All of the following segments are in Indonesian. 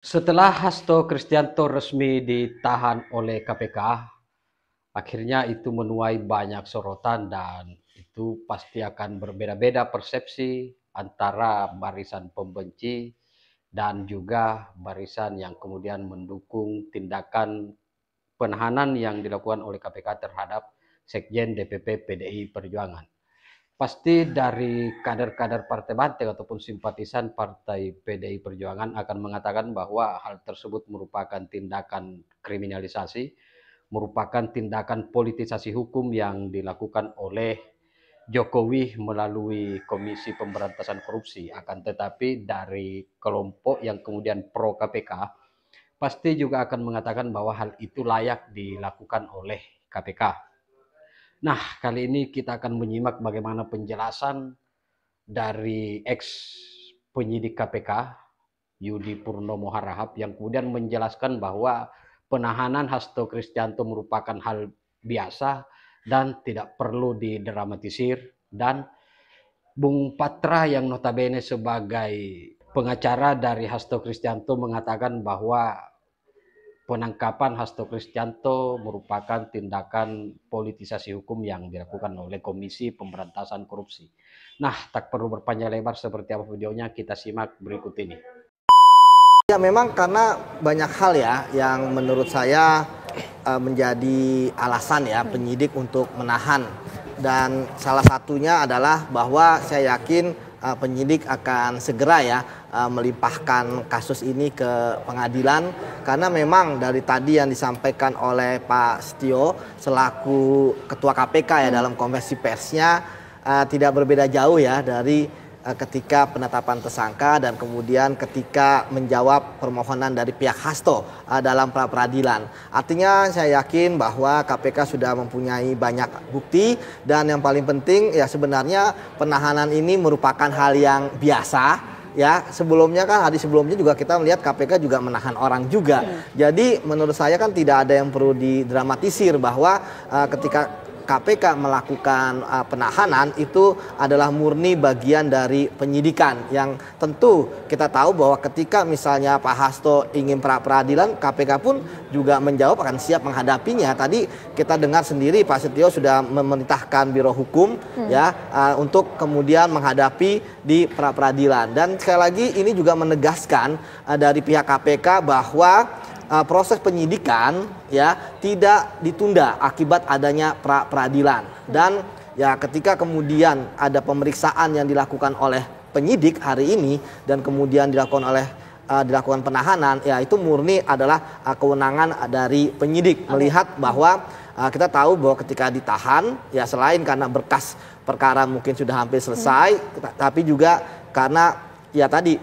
Setelah Hasto Kristianto resmi ditahan oleh KPK, akhirnya itu menuai banyak sorotan dan itu pasti akan berbeda-beda persepsi antara barisan pembenci dan juga barisan yang kemudian mendukung tindakan penahanan yang dilakukan oleh KPK terhadap Sekjen DPP PDI Perjuangan. Pasti dari kader-kader Partai Banteng ataupun simpatisan Partai PDI Perjuangan akan mengatakan bahwa hal tersebut merupakan tindakan kriminalisasi, merupakan tindakan politisasi hukum yang dilakukan oleh Jokowi melalui Komisi Pemberantasan Korupsi. Akan tetapi dari kelompok yang kemudian pro KPK pasti juga akan mengatakan bahwa hal itu layak dilakukan oleh KPK. Nah, kali ini kita akan menyimak bagaimana penjelasan dari ex penyidik KPK, Yudi Purnomo Harahap, yang kemudian menjelaskan bahwa penahanan Hasto Kristianto merupakan hal biasa dan tidak perlu didramatisir. Dan Bung Patra yang notabene sebagai pengacara dari Hasto Kristianto mengatakan bahwa penangkapan Hasto Kristianto merupakan tindakan politisasi hukum yang dilakukan oleh Komisi Pemberantasan Korupsi. Nah, tak perlu berpanjang lebar seperti apa videonya, kita simak berikut ini. Ya memang karena banyak hal ya yang menurut saya menjadi alasan ya penyidik untuk menahan. Dan salah satunya adalah bahwa saya yakin penyidik akan segera ya melimpahkan kasus ini ke pengadilan, karena memang dari tadi yang disampaikan oleh Pak Setio selaku Ketua KPK ya dalam konversi persnya tidak berbeda jauh ya dari ketika penetapan tersangka dan kemudian ketika menjawab permohonan dari pihak Hasto dalam pra peradilan. Artinya saya yakin bahwa KPK sudah mempunyai banyak bukti, dan yang paling penting ya sebenarnya penahanan ini merupakan hal yang biasa. Ya, sebelumnya kan hari sebelumnya juga kita melihat KPK juga menahan orang juga. Jadi menurut saya kan tidak ada yang perlu didramatisir bahwa ketika KPK melakukan penahanan itu adalah murni bagian dari penyidikan, yang tentu kita tahu bahwa ketika misalnya Pak Hasto ingin pra peradilan, KPK pun juga menjawab akan siap menghadapinya. Tadi kita dengar sendiri Pak Setio sudah memerintahkan Biro Hukum ya untuk kemudian menghadapi di pra peradilan. Dan sekali lagi ini juga menegaskan dari pihak KPK bahwa proses penyidikan ya tidak ditunda akibat adanya pra peradilan. Dan ya ketika kemudian ada pemeriksaan yang dilakukan oleh penyidik hari ini dan kemudian dilakukan penahanan, ya itu murni adalah kewenangan dari penyidik. Melihat bahwa kita tahu bahwa ketika ditahan ya selain karena berkas perkara mungkin sudah hampir selesai, tapi juga karena ya tadi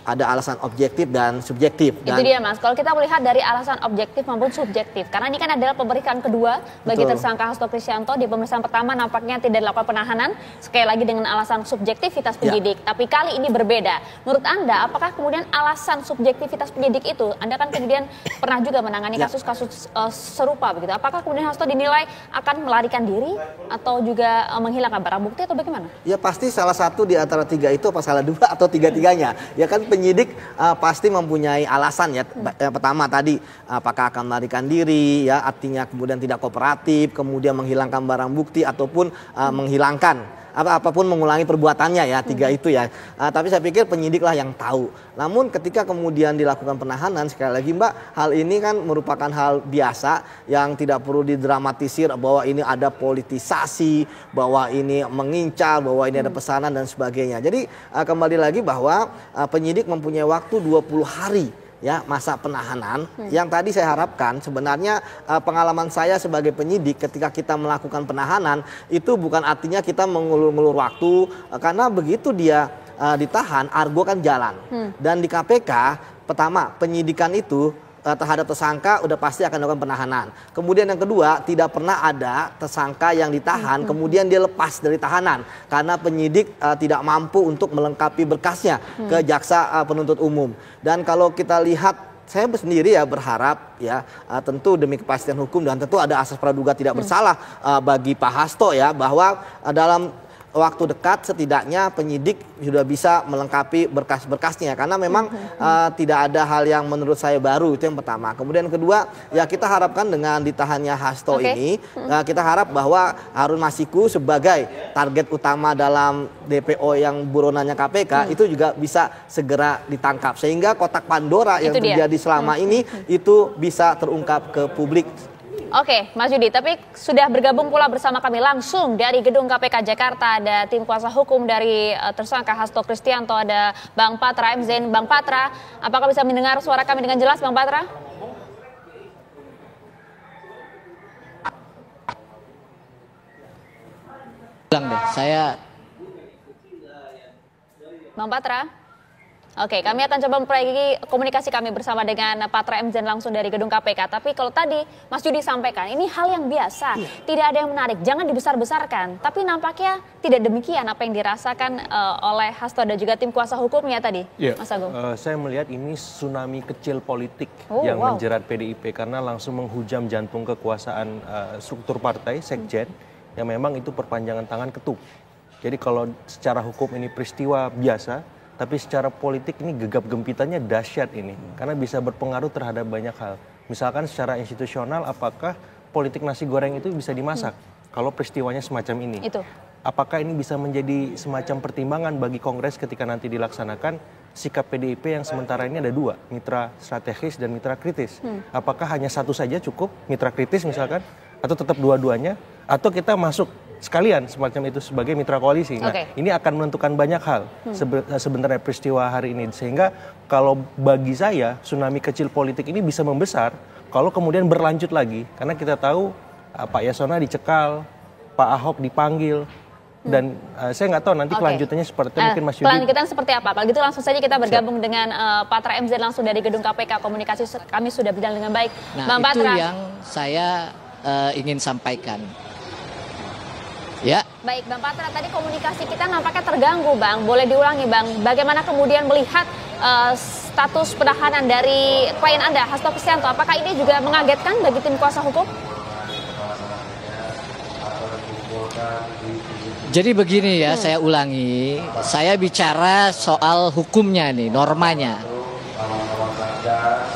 ada alasan objektif dan subjektif. Itu dia Mas, kalau kita melihat dari alasan objektif maupun subjektif, karena ini kan adalah pemeriksaan kedua bagi tersangka Hasto Kristianto. Di pemeriksaan pertama nampaknya tidak dilakukan penahanan, sekali lagi dengan alasan subjektivitas penyidik. Tapi kali ini berbeda. Menurut Anda, apakah kemudian alasan subjektivitas penyidik itu, Anda kan kemudian pernah juga menangani kasus-kasus serupa begitu. Apakah kemudian Hasto dinilai akan melarikan diri atau juga menghilangkan barang bukti atau bagaimana? Ya pasti salah satu di antara tiga itu, apa salah dua atau tiga-tiganya. Ya kan penyidik pasti mempunyai alasan ya. Yang pertama tadi apakah akan melarikan diri ya, artinya kemudian tidak kooperatif, kemudian menghilangkan barang bukti ataupun menghilangkan apapun mengulangi perbuatannya ya, tiga itu ya. Tapi saya pikir penyidiklah yang tahu. Namun ketika kemudian dilakukan penahanan, sekali lagi Mbak, hal ini kan merupakan hal biasa yang tidak perlu didramatisir bahwa ini ada politisasi, bahwa ini mengincar, bahwa ini ada pesanan dan sebagainya. Jadi kembali lagi bahwa penyidik mempunyai waktu 20 hari ya masa penahanan. Yang tadi saya harapkan sebenarnya pengalaman saya sebagai penyidik ketika kita melakukan penahanan itu bukan artinya kita mengulur-ngulur waktu, karena begitu dia ditahan argo kan jalan. Dan di KPK pertama penyidikan itu terhadap tersangka udah pasti akan dilakukan penahanan. Kemudian yang kedua, tidak pernah ada tersangka yang ditahan kemudian dia lepas dari tahanan karena penyidik tidak mampu untuk melengkapi berkasnya ke jaksa penuntut umum. Dan kalau kita lihat, saya sendiri ya berharap ya tentu demi kepastian hukum dan tentu ada asas praduga tidak bersalah bagi Pak Hasto ya, bahwa dalam waktu dekat setidaknya penyidik sudah bisa melengkapi berkas-berkasnya, karena memang tidak ada hal yang menurut saya baru. Itu yang pertama. Kemudian kedua, ya kita harapkan dengan ditahannya Hasto ini, kita harap bahwa Harun Masiku sebagai target utama dalam DPO yang buronannya KPK itu juga bisa segera ditangkap, sehingga kotak Pandora yang terjadi selama ini itu bisa terungkap ke publik. Oke, Mas Yudi, tapi sudah bergabung pula bersama kami langsung dari gedung KPK Jakarta, ada tim kuasa hukum dari tersangka Hasto Kristianto, ada Bang Patra M. Zain. Bang Patra, apakah bisa mendengar suara kami dengan jelas, Bang Patra? Bilang deh, saya. Bang Patra? Oke, kami akan coba memperbaiki komunikasi kami bersama dengan Patra M. Zain langsung dari gedung KPK. Tapi kalau tadi Mas Yudi sampaikan, ini hal yang biasa, tidak ada yang menarik, jangan dibesar-besarkan. Tapi nampaknya tidak demikian apa yang dirasakan oleh Hasto dan juga tim kuasa hukumnya tadi, Mas Agung. Saya melihat ini tsunami kecil politik yang menjerat PDIP karena langsung menghujam jantung kekuasaan struktur partai, sekjen, yang memang itu perpanjangan tangan ketum. Jadi kalau secara hukum ini peristiwa biasa, tapi secara politik ini gegap gempitannya dahsyat ini, karena bisa berpengaruh terhadap banyak hal. Misalkan secara institusional, apakah politik nasi goreng itu bisa dimasak kalau peristiwanya semacam ini? Apakah ini bisa menjadi semacam pertimbangan bagi Kongres ketika nanti dilaksanakan sikap PDIP yang sementara ini ada dua, mitra strategis dan mitra kritis? Apakah hanya satu saja cukup, mitra kritis misalkan, atau tetap dua-duanya, atau kita masuk sekalian semacam itu sebagai mitra koalisi? Nah, ini akan menentukan banyak hal sebenarnya peristiwa hari ini. Sehingga kalau bagi saya tsunami kecil politik ini bisa membesar kalau kemudian berlanjut lagi. Karena kita tahu Pak Yasona dicekal, Pak Ahok dipanggil, dan saya nggak tahu nanti kelanjutannya seperti mungkin Mas Yudi. Kelanjutan seperti apa? Kalau gitu langsung saja kita bergabung dengan Patra M. Zain langsung dari gedung KPK. Komunikasi kami sudah berjalan dengan baik. Nah, Bang itu Patra, yang saya ingin sampaikan. Ya. Baik, Bang Patra, tadi komunikasi kita nampaknya terganggu, Bang. Boleh diulangi, Bang. Bagaimana kemudian melihat status penahanan dari klien Anda, Hasto Kristianto? Apakah ini juga mengagetkan bagi tim kuasa hukum? Jadi begini ya, saya ulangi. Saya bicara soal hukumnya nih, normanya.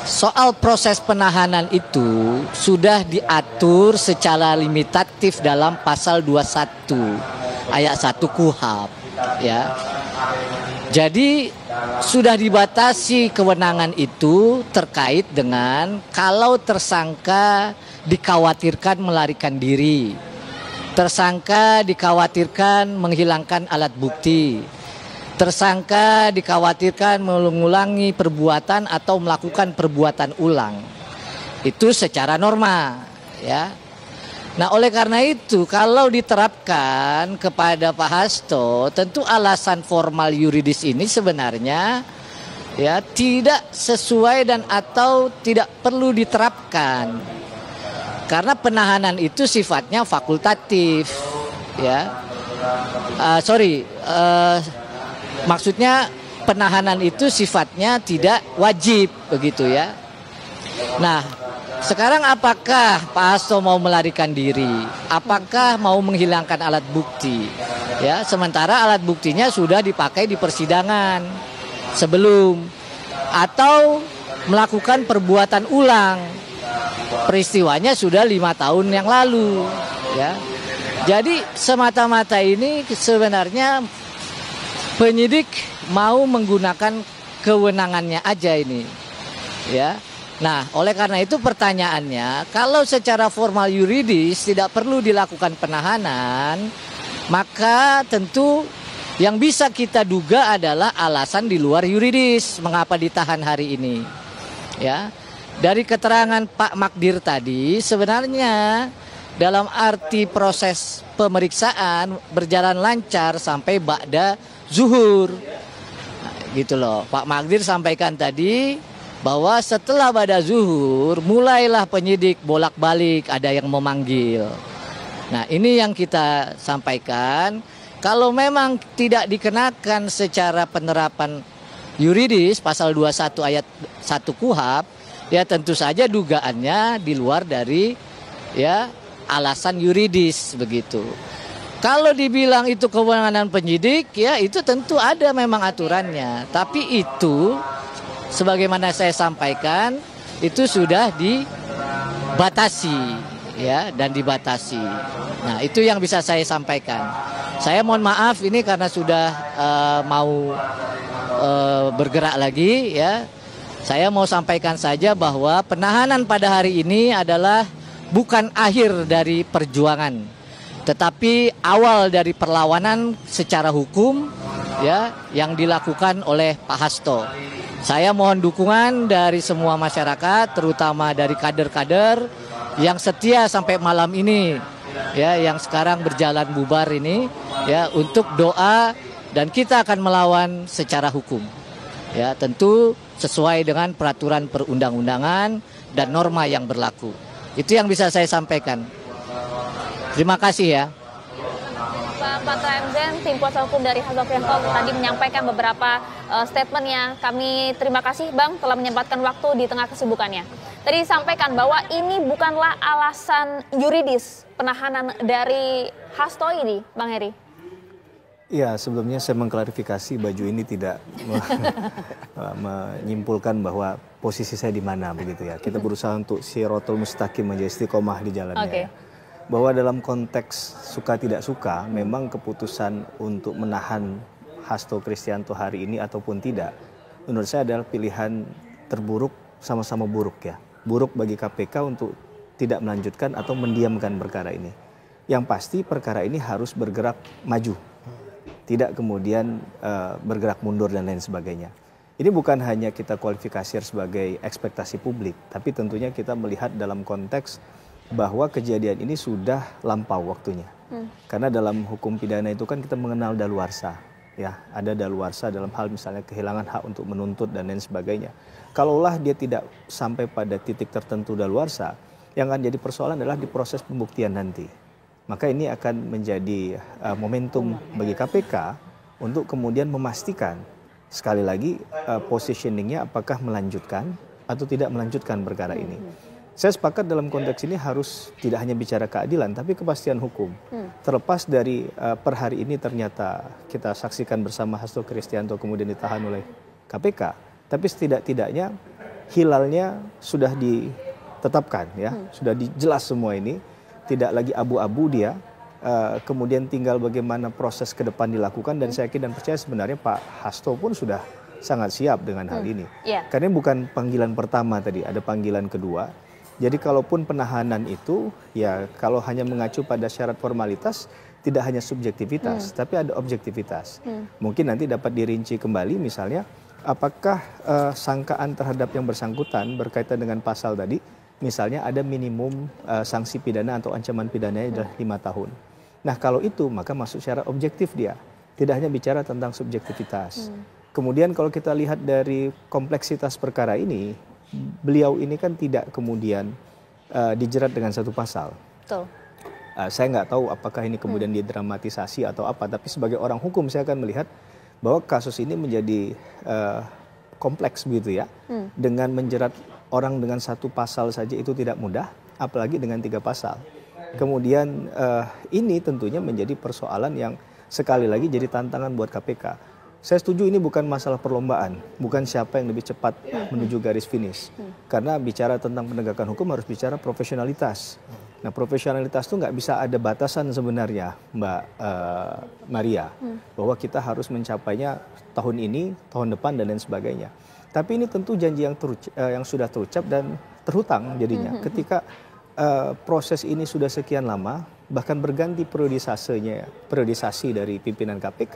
Soal proses penahanan itu sudah diatur secara limitatif dalam pasal 21 ayat 1 KUHP, ya. Jadi sudah dibatasi kewenangan itu terkait dengan kalau tersangka dikhawatirkan melarikan diri, tersangka dikhawatirkan menghilangkan alat bukti, tersangka dikhawatirkan mengulangi perbuatan atau melakukan perbuatan ulang. Itu secara norma, ya. Nah, oleh karena itu kalau diterapkan kepada Pak Hasto, tentu alasan formal yuridis ini sebenarnya ya tidak sesuai dan atau tidak perlu diterapkan. Karena penahanan itu sifatnya fakultatif, ya. Maksudnya penahanan itu sifatnya tidak wajib, begitu ya. Nah, sekarang apakah Pak Hasto mau melarikan diri? Apakah mau menghilangkan alat bukti? Ya, sementara alat buktinya sudah dipakai di persidangan sebelum, atau melakukan perbuatan ulang. Peristiwanya sudah 5 tahun yang lalu, ya. Jadi semata-mata ini sebenarnya penyidik mau menggunakan kewenangannya aja ini, ya. Nah, oleh karena itu pertanyaannya, kalau secara formal yuridis tidak perlu dilakukan penahanan, maka tentu yang bisa kita duga adalah alasan di luar yuridis mengapa ditahan hari ini, ya. Dari keterangan Pak Magdir tadi, sebenarnya dalam arti proses pemeriksaan berjalan lancar sampai ba'da zuhur, gitu loh. Pak Magdir sampaikan tadi bahwa setelah ba'da zuhur mulailah penyidik bolak-balik ada yang memanggil. Nah, ini yang kita sampaikan. Kalau memang tidak dikenakan secara penerapan yuridis pasal 21 ayat 1 KUHP, ya tentu saja dugaannya di luar dari ya alasan yuridis begitu. Kalau dibilang itu kewenangan penyidik, ya itu tentu ada memang aturannya. Tapi itu, sebagaimana saya sampaikan, itu sudah dibatasi, ya, dan dibatasi. Nah, itu yang bisa saya sampaikan. Saya mohon maaf ini karena sudah mau bergerak lagi, ya. Saya mau sampaikan saja bahwa penahanan pada hari ini adalah bukan akhir dari perjuangan, tetapi awal dari perlawanan secara hukum, ya, yang dilakukan oleh Pak Hasto. Saya mohon dukungan dari semua masyarakat, terutama dari kader-kader yang setia sampai malam ini, ya, yang sekarang berjalan bubar ini, ya, untuk doa, dan kita akan melawan secara hukum. Ya, tentu sesuai dengan peraturan perundang-undangan dan norma yang berlaku. Itu yang bisa saya sampaikan. Terima kasih ya. Pak Patra MZen, tim kuasa hukum dari Hasto Kristianto tadi menyampaikan beberapa statementnya. Kami terima kasih Bang telah menyempatkan waktu di tengah kesibukannya. Tadi disampaikan bahwa ini bukanlah alasan yuridis penahanan dari Hasto ini, Bang Heri. Ya, sebelumnya saya mengklarifikasi baju ini tidak menyimpulkan bahwa posisi saya di mana begitu ya. Kita berusaha untuk siratul mustaqim, menjadi istiqomah di jalannya. Okay. Ya. Bahwa dalam konteks suka tidak suka, memang keputusan untuk menahan Hasto Kristianto hari ini ataupun tidak, menurut saya adalah pilihan terburuk, sama-sama buruk ya. Buruk bagi KPK untuk tidak melanjutkan atau mendiamkan perkara ini. Yang pasti perkara ini harus bergerak maju, tidak kemudian bergerak mundur dan lain sebagainya. Ini bukan hanya kita kualifikasi sebagai ekspektasi publik, tapi tentunya kita melihat dalam konteks bahwa kejadian ini sudah lampau waktunya. Karena dalam hukum pidana itu kan kita mengenal daluarsa, ya, ada daluarsa dalam hal misalnya kehilangan hak untuk menuntut dan lain sebagainya. Kalaulah dia tidak sampai pada titik tertentu daluarsa, yang akan jadi persoalan adalah di proses pembuktian nanti. Maka ini akan menjadi momentum bagi KPK untuk kemudian memastikan sekali lagi positioningnya apakah melanjutkan atau tidak melanjutkan perkara ini. Saya sepakat dalam konteks ini harus tidak hanya bicara keadilan tapi kepastian hukum. Terlepas dari per hari ini ternyata kita saksikan bersama Hasto Kristianto kemudian ditahan oleh KPK, tapi setidak-tidaknya hilalnya sudah ditetapkan ya, sudah dijelas semua ini. Tidak lagi abu-abu dia, kemudian tinggal bagaimana proses ke depan dilakukan, dan saya yakin dan percaya sebenarnya Pak Hasto pun sudah sangat siap dengan hal ini. Karena bukan panggilan pertama tadi, ada panggilan kedua. Jadi kalaupun penahanan itu, ya kalau hanya mengacu pada syarat formalitas, tidak hanya subjektivitas, tapi ada objektivitas. Mungkin nanti dapat dirinci kembali misalnya, apakah sangkaan terhadap yang bersangkutan berkaitan dengan pasal tadi, misalnya ada minimum sanksi pidana atau ancaman pidananya adalah 5 tahun. Nah kalau itu maka masuk secara objektif dia. Tidak hanya bicara tentang subjektivitas. Kemudian kalau kita lihat dari kompleksitas perkara ini, beliau ini kan tidak kemudian dijerat dengan satu pasal. Betul. Saya nggak tahu apakah ini kemudian didramatisasi atau apa, tapi sebagai orang hukum saya akan melihat bahwa kasus ini menjadi kompleks begitu ya. Dengan menjerat orang dengan satu pasal saja itu tidak mudah, apalagi dengan 3 pasal. Kemudian ini tentunya menjadi persoalan yang sekali lagi jadi tantangan buat KPK. Saya setuju ini bukan masalah perlombaan, bukan siapa yang lebih cepat menuju garis finish. Karena bicara tentang penegakan hukum harus bicara profesionalitas. Nah profesionalitas itu nggak bisa ada batasan sebenarnya Mbak Maria. Bahwa kita harus mencapainya tahun ini, tahun depan dan lain sebagainya. Tapi ini tentu janji yang sudah terucap dan terhutang jadinya. Ketika proses ini sudah sekian lama, bahkan berganti periodisasi dari pimpinan KPK,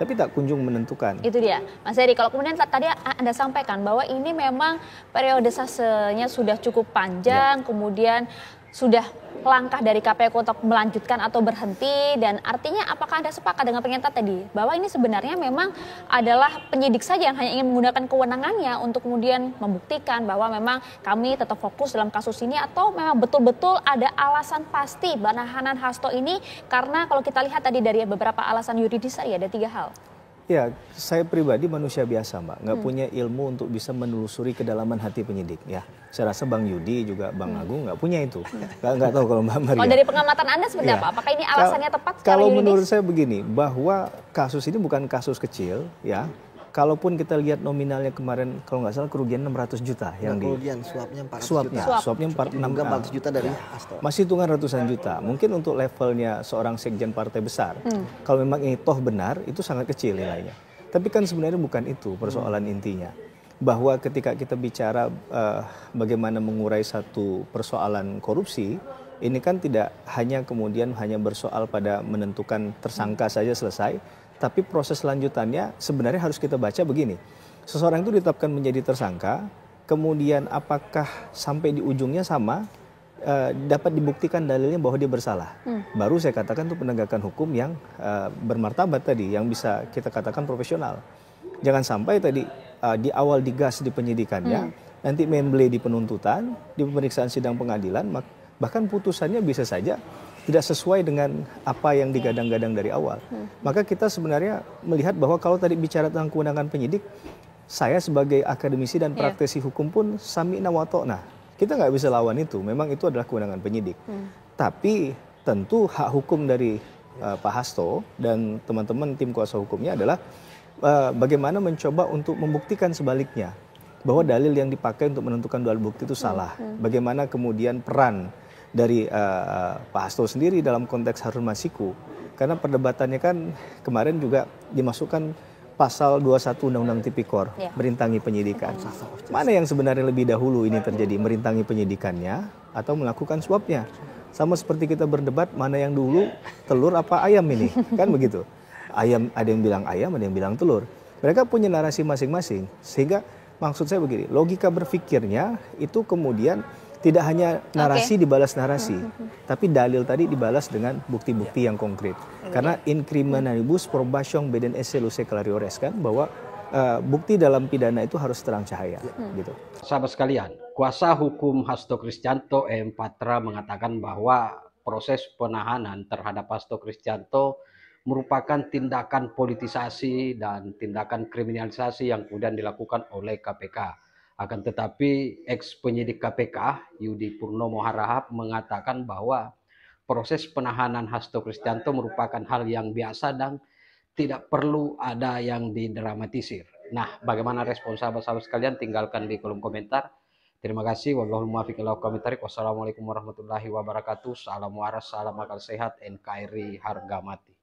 tapi tak kunjung menentukan. Itu dia, Mas Heri. Kalau kemudian tadi Anda sampaikan bahwa ini memang periodisasinya sudah cukup panjang, kemudian sudah langkah dari KPK untuk melanjutkan atau berhenti, dan artinya apakah Anda sepakat dengan pernyataan tadi bahwa ini sebenarnya memang adalah penyidik saja yang hanya ingin menggunakan kewenangannya untuk kemudian membuktikan bahwa memang kami tetap fokus dalam kasus ini, atau memang betul-betul ada alasan pasti penahanan Hasto ini? Karena kalau kita lihat tadi dari beberapa alasan yuridis tadi ada 3 hal. Ya, saya pribadi manusia biasa, Mbak. Nggak punya ilmu untuk bisa menelusuri kedalaman hati penyidik. Ya, saya rasa Bang Yudi juga Bang Agung nggak punya itu. Nggak tahu kalau Mbak Maria. Kalau dari pengamatan Anda seperti Ya. apa? Apakah ini alasannya tepat secara Kalau yuridis? menurut saya begini, bahwa kasus ini bukan kasus kecil, ya. Kalaupun kita lihat nominalnya kemarin, kalau nggak salah kerugian 600 juta yang kerugian suapnya 400 suapnya, juta. suapnya 400 juta dari Hasto. masih hitungan ratusan juta. Mungkin untuk levelnya seorang sekjen partai besar, kalau memang ini toh benar, itu sangat kecil nilainya. Tapi kan sebenarnya bukan itu persoalan intinya. Bahwa ketika kita bicara bagaimana mengurai satu persoalan korupsi, ini kan tidak hanya kemudian hanya bersoal pada menentukan tersangka saja selesai, tapi proses lanjutannya sebenarnya harus kita baca begini. Seseorang itu ditetapkan menjadi tersangka, kemudian apakah sampai di ujungnya sama, dapat dibuktikan dalilnya bahwa dia bersalah. Baru saya katakan itu penegakan hukum yang bermartabat tadi, yang bisa kita katakan profesional. Jangan sampai tadi di awal digas di penyidikannya, nanti memble di penuntutan, di pemeriksaan sidang pengadilan, bahkan putusannya bisa saja tidak sesuai dengan apa yang digadang-gadang dari awal. Maka kita sebenarnya melihat bahwa kalau tadi bicara tentang kewenangan penyidik, saya sebagai akademisi dan praktisi hukum pun sami'na wa ta'na. Kita nggak bisa lawan itu, memang itu adalah kewenangan penyidik. Tapi tentu hak hukum dari Pak Hasto dan teman-teman tim kuasa hukumnya adalah bagaimana mencoba untuk membuktikan sebaliknya. Bahwa dalil yang dipakai untuk menentukan dua bukti itu salah. Bagaimana kemudian peran dari Pak Hasto sendiri dalam konteks Harun Masiku. Karena perdebatannya kan kemarin juga dimasukkan pasal 21 Undang-Undang Tipikor, merintangi penyidikan. Mana yang sebenarnya lebih dahulu ini terjadi, merintangi penyidikannya atau melakukan suapnya? Sama seperti kita berdebat mana yang dulu, telur apa ayam ini, kan begitu. Ayam, ada yang bilang ayam, ada yang bilang telur. Mereka punya narasi masing-masing, sehingga maksud saya begini, logika berpikirnya itu kemudian tidak hanya narasi dibalas narasi, tapi dalil tadi dibalas dengan bukti-bukti yang konkret. Karena in criminalibus probationem beden esse luce clariores, kan, bahwa bukti dalam pidana itu harus terang cahaya. Gitu. Sahabat sekalian, kuasa hukum Hasto Kristianto M. Patra mengatakan bahwa proses penahanan terhadap Hasto Kristianto merupakan tindakan politisasi dan tindakan kriminalisasi yang kemudian dilakukan oleh KPK. Akan tetapi ex penyidik KPK Yudi Purnomo Harahap mengatakan bahwa proses penahanan Hasto Kristianto merupakan hal yang biasa dan tidak perlu ada yang didramatisir. Nah, bagaimana respon sahabat-sahabat sekalian? Tinggalkan di kolom komentar. Terima kasih. Wallahul muwaffiq ila aqwamit thoriq. Wassalamualaikum warahmatullahi wabarakatuh. Salam waras, salam akal sehat, NKRI harga mati.